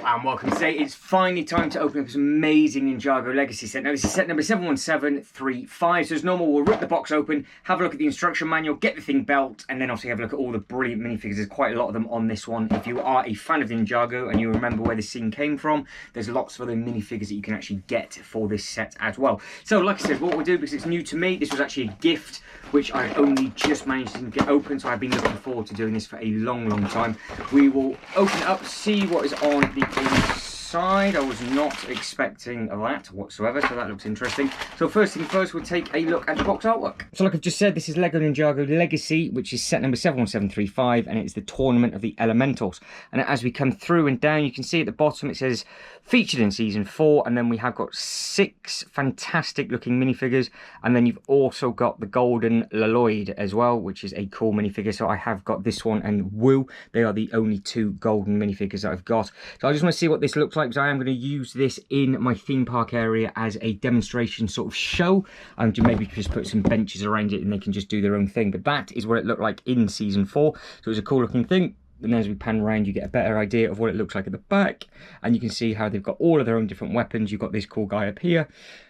and welcome. Today it's finally time to open up this amazing Ninjago Legacy set. Now this is set number 71735, so as normal we'll rip the box open, have a look at the instruction manual, get the thing built, and then obviously have a look at all the brilliant minifigures. There's quite a lot of them on this one. If you are a fan of Ninjago and you remember where this scene came from, there's lots of other minifigures that you can actually get for this set as well. So like I said, what we'll do, because it's new to me, this was actually a gift which I only just managed to get open, so I've been looking forward to doing this for a long time. We will open it up, see what is on the inside. I was not expecting that whatsoever, so that looks interesting. So first thing first, we'll take a look at the box artwork. So like I've just said, this is Lego Ninjago Legacy, which is set number 71735, and it's the Tournament of the Elementals. And as we come through and down, you can see at the bottom it says featured in season 4, and then we have got 6 fantastic looking minifigures, and then you've also got the golden Lloyd as well, which is a cool minifigure. So I have got this one and Woo. They are the only 2 golden minifigures that I've got. So I just want to see what this looks like, because I am going to use this in my theme park area as a demonstration sort of show, and to maybe just put some benches around it and they can just do their own thing. But that is what it looked like in season 4. So it's a cool looking thing. And as we pan around, you get a better idea of what it looks like at the back, and you can see how they've got all of their own different weapons. You've got this cool guy up here,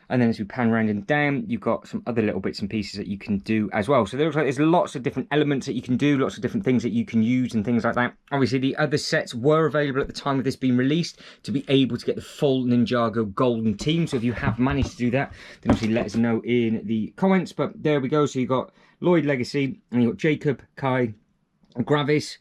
and then as we pan around and down, you've got some other little bits and pieces that you can do as well. So there looks like there's lots of different elements that you can do, lots of different things that you can use and things like that. Obviously the other sets were available at the time of this being released to be able to get the full Ninjago golden team. So if you have managed to do that, then obviously let us know in the comments. But there we go. So you've got Lloyd Legacy, and you've got Jacob, Kai, Gravis,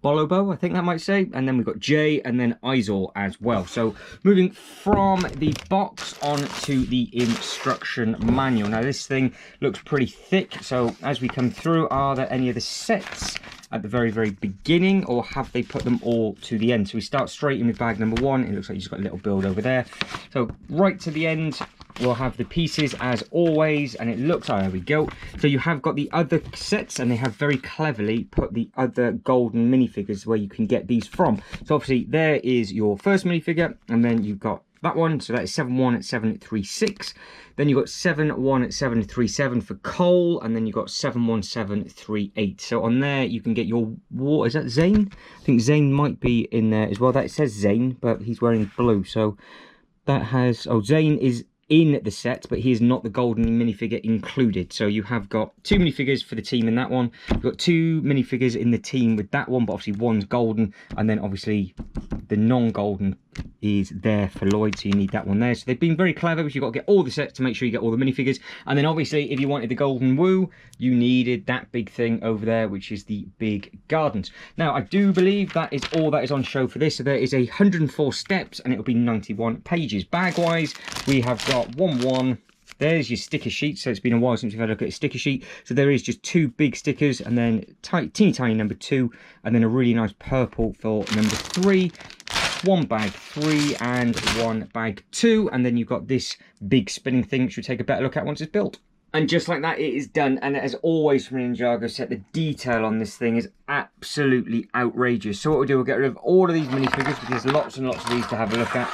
Bolobo, I think that might say, and then we've got Jay and then Izor as well. So moving from the box on to the instruction manual. Now this thing looks pretty thick, so as we come through, are there any of the sets at the very beginning, or have they put them all to the end? So we start straight in with bag number 1. It looks like you've just got a little build over there. So right to the end, we'll have the pieces as always, and it looks like, there we go. So you have got the other sets, and they have very cleverly put the other golden minifigures where you can get these from. So obviously there is your first minifigure, and then you've got that one, so that is 71736. Then you've got 71737 for Cole, and then you've got 71738. So on there you can get your war. Is that Zane? I think Zane might be in there as well. That, it says Zane, but he's wearing blue. So that has, oh, Zane is in the set, but he is not the golden minifigure included. So you have got 2 minifigures for the team in that one. You've got 2 minifigures in the team with that one, but obviously one's golden, and then obviously the non-golden is there for Lloyd, so you need that one there. So they've been very clever, because you've got to get all the sets to make sure you get all the minifigures. And then obviously if you wanted the golden Woo, you needed that big thing over there, which is the big gardens. Now I do believe that is all that is on show for this. So there is 104 steps, and it'll be 91 pages. Bag wise, we have got 1. There's your sticker sheet. So it's been a while since we've had a look at a sticker sheet. So there is just 2 big stickers, and then teeny tiny number 2, and then a really nice purple for number 3. 1 bag 3 and 1 bag 2, and then you've got this big spinning thing, which we'll take a better look at once it's built. And just like that, it is done. And as always from an Ninjago set, the detail on this thing is absolutely outrageous. So what we'll do, we'll get rid of all of these minifigures, because there's lots and lots of these to have a look at.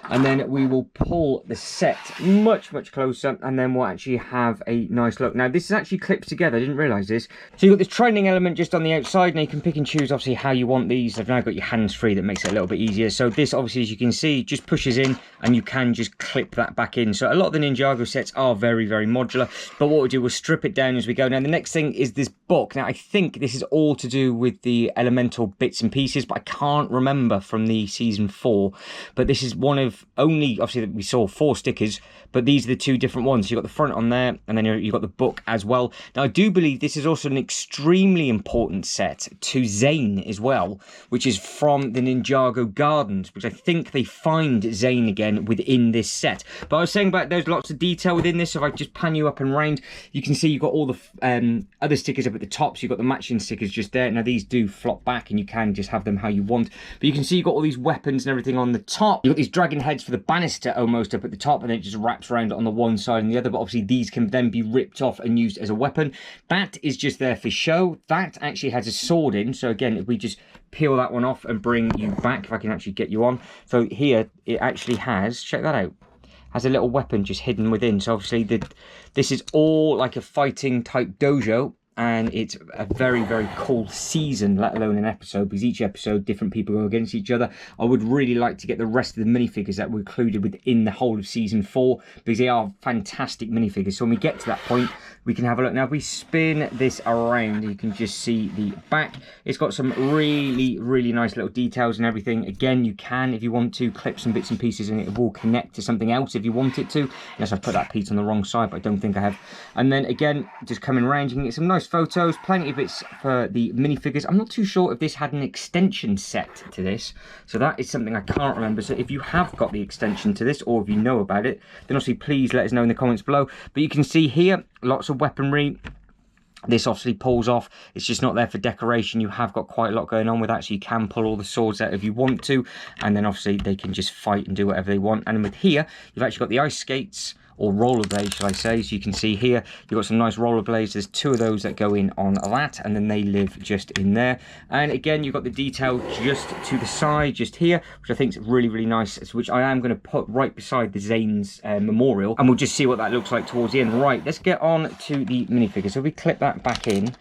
And then we will pull the set much closer, and then we'll actually have a nice look. Now this is actually clipped together, I didn't realise this. So you've got this training element just on the outside, and you can pick and choose obviously how you want these. I've now got your hands free, that makes it a little bit easier. So this obviously, as you can see, just pushes in, and you can just clip that back in. So a lot of the Ninjago sets are very modular, but what we'll do, we'll strip it down as we go. Now the next thing is this book. Now I think this is all to do with the elemental bits and pieces, but I can't remember from the season 4. But this is one of only, obviously we saw 4 stickers, but these are the 2 different ones. You've got the front on there, and then you've got the book as well. Now I do believe this is also an extremely important set to Zane as well, which is from the Ninjago Gardens, which I think they find Zane again within this set. But I was saying about there's lots of detail within this. So if I just pan you up and round, you can see you've got all the other stickers up at the top. So you've got the matching stickers just there. Now these do flop back, and you can just have them how you want. But you can see you've got all these weapons and everything on the top. You've got these dragon heads for the banister almost up at the top, and then it just wraps around on the one side and the other. But obviously these can then be ripped off and used as a weapon. That is just there for show. That actually has a sword in. So again, if we just peel that one off and bring you back, if I can actually get you on. So here it actually has, check that out, has a little weapon just hidden within. So obviously this is all like a fighting type dojo, and it's a very, very cool season, let alone an episode, because each episode different people go against each other. I would really like to get the rest of the minifigures that were included within the whole of season 4, because they are fantastic minifigures. So when we get to that point, we can have a look. Now if we spin this around, you can just see the back. It's got some really, really nice little details and everything. Again, you can, if you want to, clip some bits and pieces and it will connect to something else if you want it to, unless I put that piece on the wrong side, but I don't think I have. And then again, just coming around, you can get some nice photos, plenty of bits for the minifigures. I'm not too sure if this had an extension set to this, so that is something I can't remember. So if you have got the extension to this, or if you know about it, then obviously please let us know in the comments below. But you can see here, lots of weaponry. This obviously pulls off. It's just not there for decoration. You have got quite a lot going on with that, so you can pull all the swords out if you want to, and then obviously they can just fight and do whatever they want. And with here, you've actually got the ice skates, or rollerblades, shall I say. So you can see here, you've got some nice rollerblades. There's 2 of those that go in on that, and then they live just in there. And again, you've got the detail just to the side, just here, which I think is really, really nice, which I am going to put right beside the Zane's memorial, and we'll just see what that looks like towards the end. Right, let's get on to the minifigure. So if we clip that back in,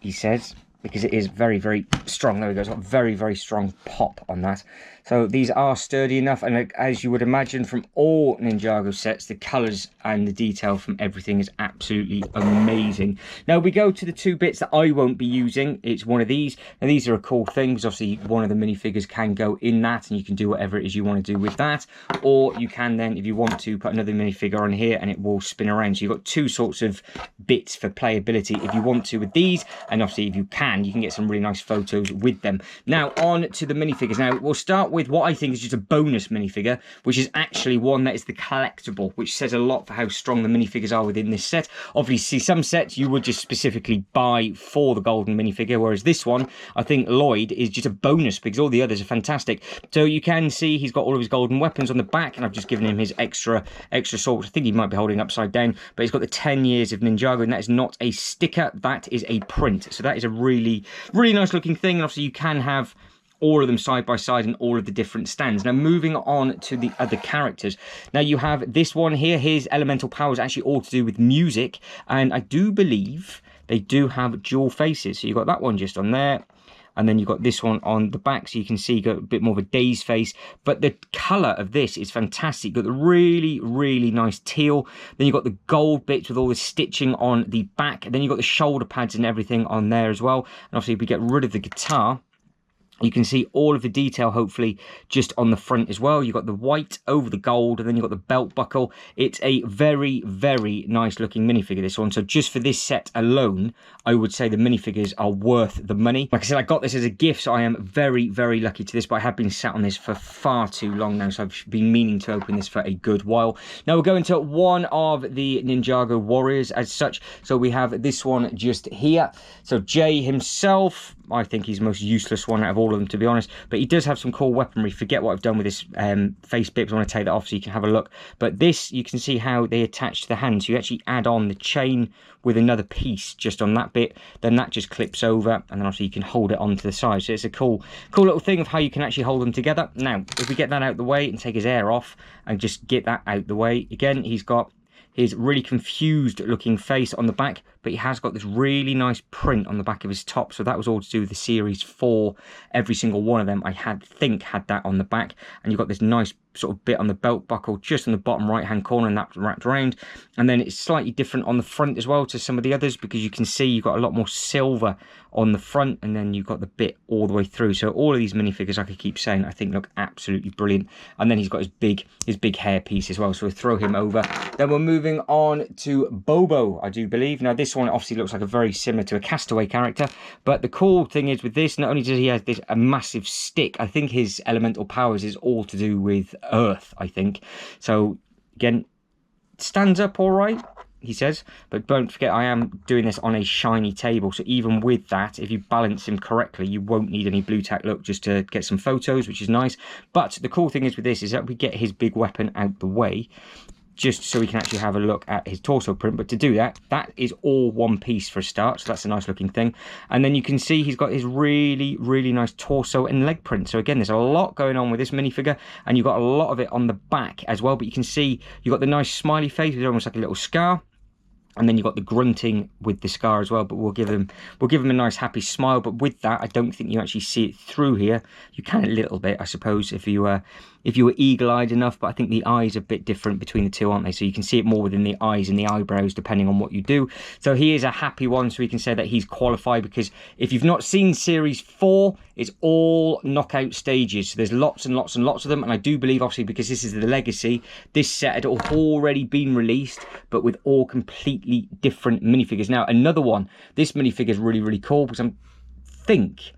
he says, because it is very, very strong. There we go. It's got very, very strong pop on that. So these are sturdy enough, and as you would imagine from all Ninjago sets, the colours and the detail from everything is absolutely amazing. Now we go to the 2 bits that I won't be using. It's one of these, and these are a cool thing, because obviously one of the minifigures can go in that, and you can do whatever it is you want to do with that, or you can then, if you want to, put another minifigure on here and it will spin around. So you've got 2 sorts of bits for playability if you want to with these, and obviously if you can get some really nice photos with them. Now on to the minifigures. Now we'll start with what I think is just a bonus minifigure, which is actually one that is the collectible, which says a lot for how strong the minifigures are within this set. Obviously some sets you would just specifically buy for the golden minifigure, whereas this one, I think Lloyd is just a bonus because all the others are fantastic. So you can see he's got all of his golden weapons on the back, and I've just given him his extra sword, which I think he might be holding upside down, but he's got the 10 years of Ninjago, and that is not a sticker, that is a print. So that is a really, really nice looking thing, and obviously you can have all of them side by side in all of the different stands. Now moving on to the other characters. Now you have this one here. His elemental power is actually all to do with music, and I do believe they do have dual faces. So you've got that one just on there, and then you've got this one on the back, so you can see you've got a bit more of a Daze face. But the colour of this is fantastic. You've got the really, really nice teal. Then you've got the gold bits with all the stitching on the back. And then you've got the shoulder pads and everything on there as well. And obviously if we get rid of the guitar, you can see all of the detail, hopefully, just on the front as well. You've got the white over the gold, and then you've got the belt buckle. It's a very, very nice looking minifigure, this one. So just for this set alone, I would say the minifigures are worth the money. Like I said, I got this as a gift, so I am very, very lucky to this, but I have been sat on this for far too long now, so I've been meaning to open this for a good while. Now we're going to one of the Ninjago warriors as such. So we have this one just here. So Jay himself, I think he's the most useless one out of all of them, to be honest, but he does have some cool weaponry. Forget what I've done with this face bit, I want to take that off so you can have a look. But this, you can see how they attach to the hand. So you actually add on the chain with another piece just on that bit, then that just clips over, and then obviously you can hold it onto the side. So it's a cool little thing of how you can actually hold them together. Now if we get that out the way and take his hair off and just get that out the way, again he's got his really confused looking face on the back, but he has got this really nice print on the back of his top. So that was all to do with the series 4. Every single one of them I think had that on the back, and you've got this nice sort of bit on the belt buckle just on the bottom right hand corner, and that's wrapped around. And then it's slightly different on the front as well to some of the others, because you can see you've got a lot more silver on the front, and then you've got the bit all the way through. So all of these minifigures, like I keep saying, I think look absolutely brilliant. And then he's got his big hair piece as well, so we'll throw him over. Then we're moving on to Bobo, I do believe. Now this one obviously looks like a very similar to a Castaway character, but the cool thing is with this, not only does he have a massive stick, I think his elemental powers is all to do with earth, I think. So again, stands up all right, he says, but don't forget I am doing this on a shiny table, so even with that, if you balance him correctly, you won't need any blue tack look just to get some photos, which is nice. But the cool thing is with this is that we get his big weapon out the way, just so we can actually have a look at his torso print. But to do that, that is all one piece for a start, so that's a nice looking thing. And then you can see he's got his really, really nice torso and leg print. So again, there's a lot going on with this minifigure, and you've got a lot of it on the back as well. But you can see you've got the nice smiley face with almost like a little scar. And then you've got the grunting with the scar as well, but we'll give him a nice happy smile. But with that, I don't think you actually see it through here. You can a little bit, I suppose, if you were eagle-eyed enough, but I think the eyes are a bit different between the two, aren't they? So you can see it more within the eyes and the eyebrows, depending on what you do. So he is a happy one, so we can say that he's qualified, because if you've not seen Series 4, it's all knockout stages. So there's lots and lots and lots of them, and I do believe, obviously, because this is the Legacy, this set had already been released, but with all completely different minifigures. Now, another one, this minifigure is really, really cool, because I think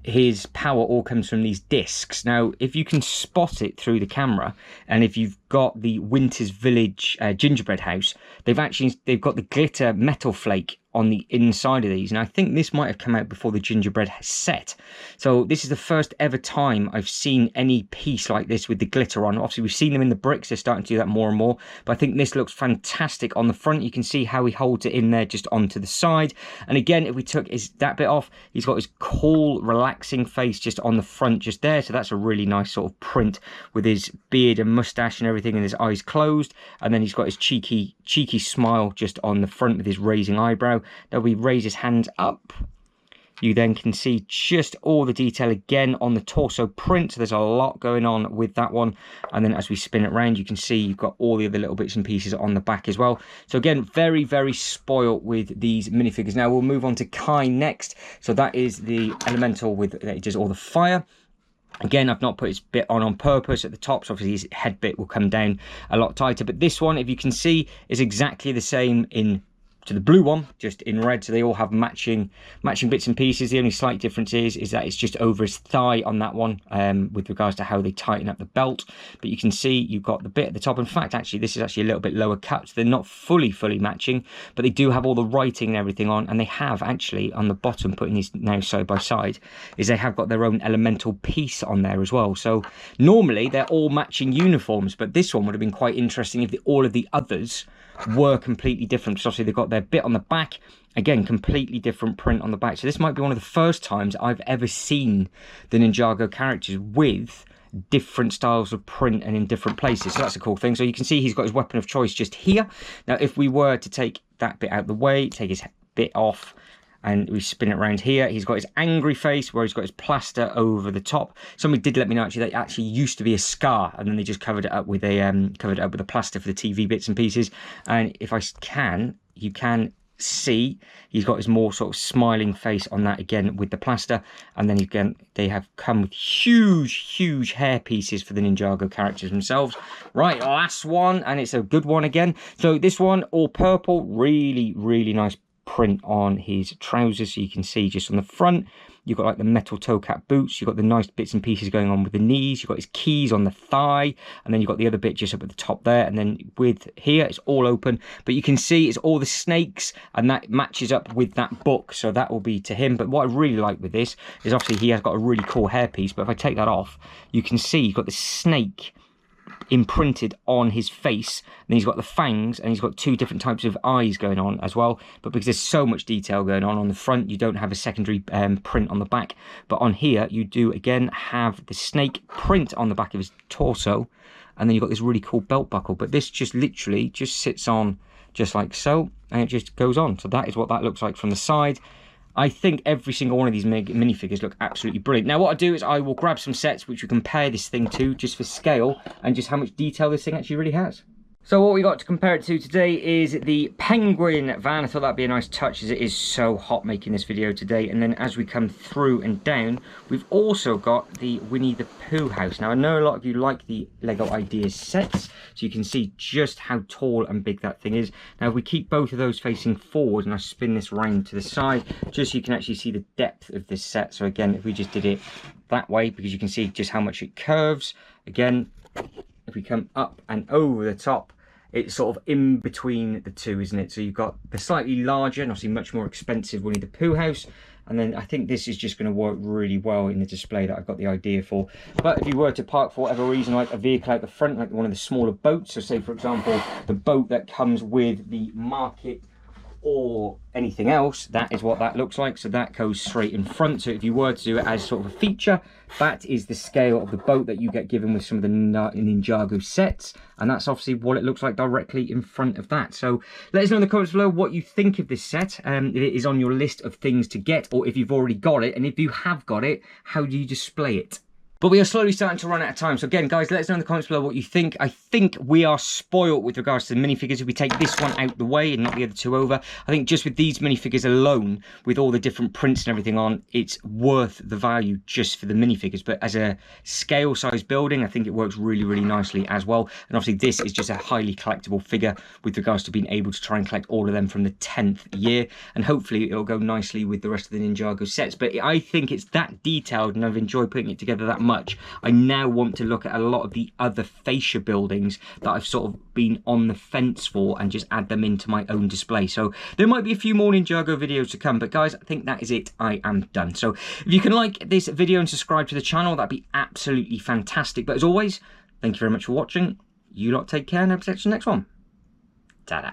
his power all comes from these discs. Now, if you can spot it through the camera, and if you've got the Winter's Village gingerbread house, they've got the glitter metal flake on the inside of these, and I think this might have come out before the gingerbread set. So this is the first ever time I've seen any piece like this with the glitter on. Obviously, we've seen them in the bricks, they're starting to do that more and more, but I think this looks fantastic on the front. You can see how he holds it in there just onto the side, and again, if we took that bit off, he's got his cool relaxing face just on the front just there. So that's a really nice sort of print with his beard and mustache and everything, and his eyes closed, and then he's got his cheeky smile just on the front with his raising eyebrow. Now we raise his hands up, you then can see just all the detail again on the torso print. So there's a lot going on with that one, and then as we spin it around, you can see you've got all the other little bits and pieces on the back as well. So again, very, very spoiled with these minifigures. Now we'll move on to Kai next. So that is the elemental with that does all the fire. Again, I've not put his bit on purpose at the top, so obviously his head bit will come down a lot tighter. But this one, if you can see, is exactly the same to the blue one, just in red. So they all have matching bits and pieces. The only slight difference is that it's just over his thigh on that one, with regards to how they tighten up the belt. But you can see you've got the bit at the top. In fact, actually, this is actually a little bit lower cut, so they're not fully matching, but they do have all the writing and everything on. And they have actually on the bottom, putting these now side by side, is they have got their own elemental piece on there as well. So normally they're all matching uniforms, but this one would have been quite interesting if all of the others were completely different. So obviously they've got their bit on the back, again completely different print on the back. So this might be one of the first times I've ever seen the Ninjago characters with different styles of print and in different places. So that's a cool thing. So you can see he's got his weapon of choice just here. Now if we were to take that bit out of the way, take his bit off, and we spin it around here, he's got his angry face where he's got his plaster over the top. Somebody did let me know actually that it actually used to be a scar, and then they just covered it up with a plaster for the TV bits and pieces. And if you can see he's got his more sort of smiling face on that again with the plaster. And then again, they have come with huge hair pieces for the Ninjago characters themselves. Right, last one, and it's a good one again. So this one, all purple, really nice print on his trousers. So you can see just on the front, you've got like the metal toe cap boots, you've got the nice bits and pieces going on with the knees, you've got his keys on the thigh, and then you've got the other bit just up at the top there. And then with here, it's all open, but you can see it's all the snakes, and that matches up with that book, so that will be to him. But what I really like with this is obviously he has got a really cool hairpiece, but if I take that off, you can see you've got the snake imprinted on his face, and then he's got the fangs, and he's got two different types of eyes going on as well. But because there's so much detail going on the front, you don't have a secondary print on the back, but on here you do again have the snake print on the back of his torso, and then you've got this really cool belt buckle. But this just literally just sits on just like so, and it just goes on. So that is what that looks like from the side. I think every single one of these minifigures look absolutely brilliant. Now what I do is I will grab some sets which we compare this thing to, just for scale and just how much detail this thing actually really has. So what we got to compare it to today is the Penguin van. I thought that'd be a nice touch as it is so hot making this video today. And then as we come through and down, we've also got the Winnie the Pooh house. Now I know a lot of you like the Lego Ideas sets, so you can see just how tall and big that thing is. Now if we keep both of those facing forward and I spin this round to the side, just so you can actually see the depth of this set. So again, if we just did it that way, because you can see just how much it curves. Again, if we come up and over the top, it's sort of in between the two, isn't it? So you've got the slightly larger and obviously much more expensive Winnie the Pooh house, and then I think this is just going to work really well in the display that I've got the idea for. But if you were to park for whatever reason like a vehicle out the front, like one of the smaller boats, so say for example the boat that comes with the market or anything else, that is what that looks like. So that goes straight in front. So if you were to do it as sort of a feature, that is the scale of the boat that you get given with some of the Ninjago sets, and that's obviously what it looks like directly in front of that. So let us know in the comments below what you think of this set. If it is on your list of things to get, or if you've already got it, and if you have got it, how do you display it? But we are slowly starting to run out of time. So again, guys, let us know in the comments below what you think. I think we are spoiled with regards to the minifigures. If we take this one out the way and not the other two over, I think just with these minifigures alone, with all the different prints and everything on, it's worth the value just for the minifigures. But as a scale size building, I think it works really, really nicely as well. And obviously this is just a highly collectible figure with regards to being able to try and collect all of them from the 10th year. And hopefully it'll go nicely with the rest of the Ninjago sets. But I think it's that detailed, and I've enjoyed putting it together that much. I now want to look at a lot of the other fascia buildings that I've sort of been on the fence for and just add them into my own display. So there might be a few more Ninjago videos to come, but guys, I think that is it. I am done. So if you can like this video and subscribe to the channel, that'd be absolutely fantastic. But as always, thank you very much for watching. You lot take care, and I'll catch you next one. Ta-da.